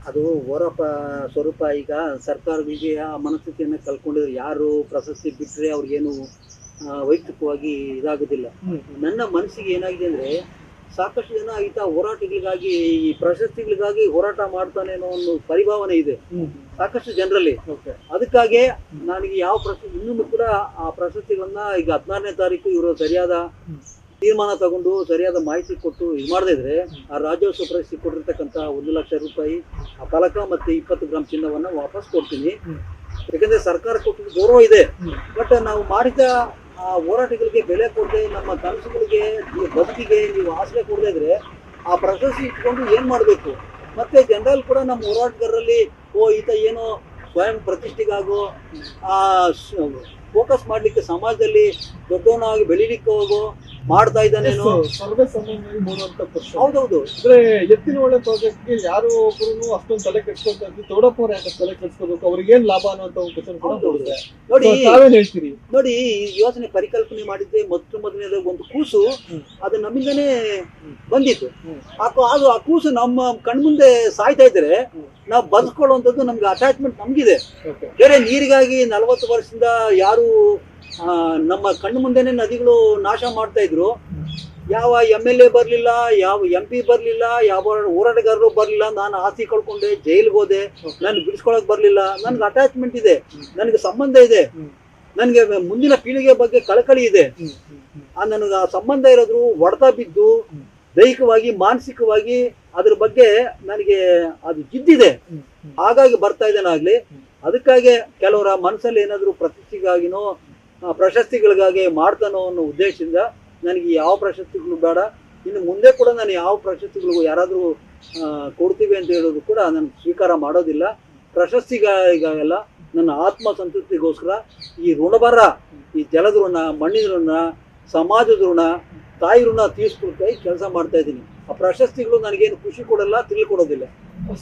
ಅದು ಓರಪ್ಪ ಸ್ವರೂಪ. ಈಗ ಸರ್ಕಾರಗಳಿಗೆ ಆ ಮನಸ್ಥಿತಿಯನ್ನು ಕಲ್ಕೊಂಡಿದ್ರು. ಯಾರು ಪ್ರಶಸ್ತಿ ಬಿಟ್ಟರೆ ಅವ್ರಿಗೇನು ವೈಯಕ್ತಿಕವಾಗಿ ಇದಾಗೋದಿಲ್ಲ. ನನ್ನ ಮನಸ್ಸಿಗೆ ಏನಾಗಿದೆ ಅಂದರೆ, ಸಾಕಷ್ಟು ಜನ ಈತ ಹೋರಾಟಗಳಿಗಾಗಿ, ಈ ಪ್ರಶಸ್ತಿಗಳಿಗಾಗಿ ಹೋರಾಟ ಮಾಡ್ತಾನೆ ಅನ್ನೋ ಒಂದು ಪರಿಭಾವನೆ ಇದೆ ಸಾಕಷ್ಟು ಜನರಲ್ಲಿ. ಅದಕ್ಕಾಗಿ ನನಗೆ ಯಾವ ಪ್ರಶಸ್ತಿ ಇನ್ನೂ ಕೂಡ ಆ ಪ್ರಶಸ್ತಿಗಳನ್ನ ಈಗ 16ನೇ ತಾರೀಕು ಇವರು ಸರಿಯಾದ ತೀರ್ಮಾನ ತಗೊಂಡು ಸರಿಯಾದ ಮಾಹಿತಿ ಕೊಟ್ಟು ಇದು ಮಾಡದೇ ಇದ್ರೆ ಆ ರಾಜ್ಯೋತ್ಸವ ಪ್ರಶಸ್ತಿ ಕೊಟ್ಟಿರ್ತಕ್ಕಂಥ 1 ಲಕ್ಷ ರೂಪಾಯಿ ಆ ಫಲಕ ಮತ್ತೆ 20 ಗ್ರಾಮ್ ಚಿನ್ನವನ್ನ ವಾಪಸ್ ಕೊಡ್ತೀನಿ. ಯಾಕಂದ್ರೆ ಸರ್ಕಾರ ಕೊಟ್ಟಿದ್ದ ಗೌರವ ಇದೆ. ಬಟ್ ನಾವು ಮಾಡಿದ ಆ ಹೋರಾಟಗಳಿಗೆ ಬೆಲೆ ಕೊಡದೆ, ನಮ್ಮ ಕನಸುಗಳಿಗೆ, ಬದುಕಿಗೆ ನೀವು ಆಶ್ರಯ ಕೊಡದೇ ಇದ್ರೆ ಆ ಪ್ರಶಸ್ತಿ ಇಟ್ಕೊಂಡು ಏನ್ ಮಾಡಬೇಕು? ಮತ್ತೆ ಜನರಲ್ ಕೂಡ ನಮ್ಮ ಹೋರಾಟಗಾರರಲ್ಲಿ ಈತ ಏನೋ ಸ್ವಯಂ ಪ್ರತಿಷ್ಠೆಗಾಗೋ ಫೋಕಸ್ ಮಾಡ್ಲಿಕ್ಕೆ, ಸಮಾಜದಲ್ಲಿ ದೊಡ್ಡವನಾಗಿ ಬೆಳಿಲಿಕ್ಕೆ ಹೋಗೋ ಮಾಡ್ತಾ ಇದ್ದಾನೇನೋ. ಸರ್ವೇ ಸಾಮಾನ್ಯವಾಗಿ ಮೂಡುವಂತ ಪ್ರಶ್ನೆ. ಹೌದೌದು. ಅಂದ್ರೆ ಎತ್ತಿನ ಹೊಳೆ ಪ್ರಾಜೆಕ್ಟ್ಗೆ ಯಾರು ಒಬ್ರು ಅಷ್ಟೊಂದು ತಲೆ ಕೆಡ್ಸ್ಕೊಳ್ತಾ ಇದ್ರು, ತೋಡಪ್ಪ ಅವ್ರು ಯಾಕೆ ತಲೆ ಕೆಡ್ಸ್ಕೋಬೇಕು, ಅವ್ರಿಗೆ ಏನ್ ಲಾಭ ಅನ್ನೋ ಒಂದು ಕ್ವಶನ್ ಕೂಡ ಮೂಡುತ್ತೆ. ನೋಡಿ, ತಾವೇನ್ ಹೇಳ್ತೀರಿ? ನೋಡಿ, ಈ ಯೋಜನೆ ಪರಿಕಲ್ಪನೆ ಮಾಡಿದ್ದೆ ಮೊದಲನೇದ ಒಂದು ಕೂಸು, ಅದು ನಮ್ಮಿಂದನೇ ಬಂದಿತ್ತು. ಅದು ಆ ಕೂಸು ನಮ್ಮ ಕಣ್ಮುಂದೆ ಸಾಯ್ತಾ ಇದ್ರೆ ನಾವು ಬದುಕೊಳ್ಳುವಂಥದ್ದು ನಮ್ಗೆ ಅಟ್ಯಾಚ್ಮೆಂಟ್ ನಮ್ಗಿದೆ. ಬೇರೆ ನೀರಿಗಾಗಿ 40 ವರ್ಷದಿಂದ ಯಾರು ನಮ್ಮ ಕಣ್ಣು ಮುಂದೆನೆ ನದಿಗಳು ನಾಶ ಮಾಡ್ತಾ ಇದ್ರು. ಯಾವ MLA ಬರ್ಲಿಲ್ಲ, ಯಾವ MP ಬರ್ಲಿಲ್ಲ, ಯಾವ ಹೋರಾಟಗಾರರು ಬರ್ಲಿಲ್ಲ. ನಾನು ಆಸ್ತಿ ಕಳ್ಕೊಂಡೆ, ಜೈಲ್ಗೆ ಹೋದೆ, ನಾನು ಬಿಡಿಸ್ಕೊಳಕ್ ಬರ್ಲಿಲ್ಲ. ನನ್ಗೆ ಅಟ್ಯಾಚ್ಮೆಂಟ್ ಇದೆ, ನನಗೆ ಸಂಬಂಧ ಇದೆ, ನನಗೆ ಮುಂದಿನ ಪೀಳಿಗೆ ಬಗ್ಗೆ ಕಳಕಳಿ ಇದೆ. ನನಗೆ ಆ ಸಂಬಂಧ ಇರೋದ್ರು ಹೊಡೆತ ಬಿದ್ದು ದೈಹಿಕವಾಗಿ, ಮಾನಸಿಕವಾಗಿ ಅದ್ರ ಬಗ್ಗೆ ನನಗೆ ಅದು ಜಿದ್ದಿದೆ. ಹಾಗಾಗಿ ಬರ್ತಾ ಇದ್ದೇನಾಗ್ಲಿ. ಅದಕ್ಕಾಗಿ ಕೆಲವರ ಮನಸ್ಸಲ್ಲಿ ಏನಾದ್ರು ಪ್ರಶಸ್ತಿಗಾಗಿನೋ ಪ್ರಶಸ್ತಿಗಳಿಗಾಗಿ ಮಾಡ್ತಾನೋ ಅನ್ನೋ ಉದ್ದೇಶದಿಂದ ನನಗೆ ಯಾವ ಪ್ರಶಸ್ತಿಗಳು ಬೇಡ. ಇನ್ನು ಮುಂದೆ ಕೂಡ ನಾನು ಯಾವ ಪ್ರಶಸ್ತಿಗಳಿಗೂ ಯಾರಾದರೂ ಕೊಡ್ತೀವಿ ಅಂತ ಹೇಳೋದು ಕೂಡ ನಾನು ಸ್ವೀಕಾರ ಮಾಡೋದಿಲ್ಲ. ಪ್ರಶಸ್ತಿಗಾಗೆಲ್ಲ ನನ್ನ ಆತ್ಮ ಸಂತೃಪ್ತಿಗೋಸ್ಕರ ಈ ಋಣಭಾರ, ಈ ಜಲದ ಋಣ, ಮಣ್ಣಿನ ಋಣ, ಸಮಾಜದ ಋಣ, ತಾಯಿ ಋಣ ತೀರಿಸ್ಕೊಳ್ತಾ ಕೆಲಸ ಮಾಡ್ತಾ ಇದ್ದೀನಿ. ಆ ಪ್ರಶಸ್ತಿಗಳು ನನಗೇನು ಖುಷಿ ಕೊಡಲ್ಲ, ತಿಳಿ ಕೊಡೋದಿಲ್ಲ.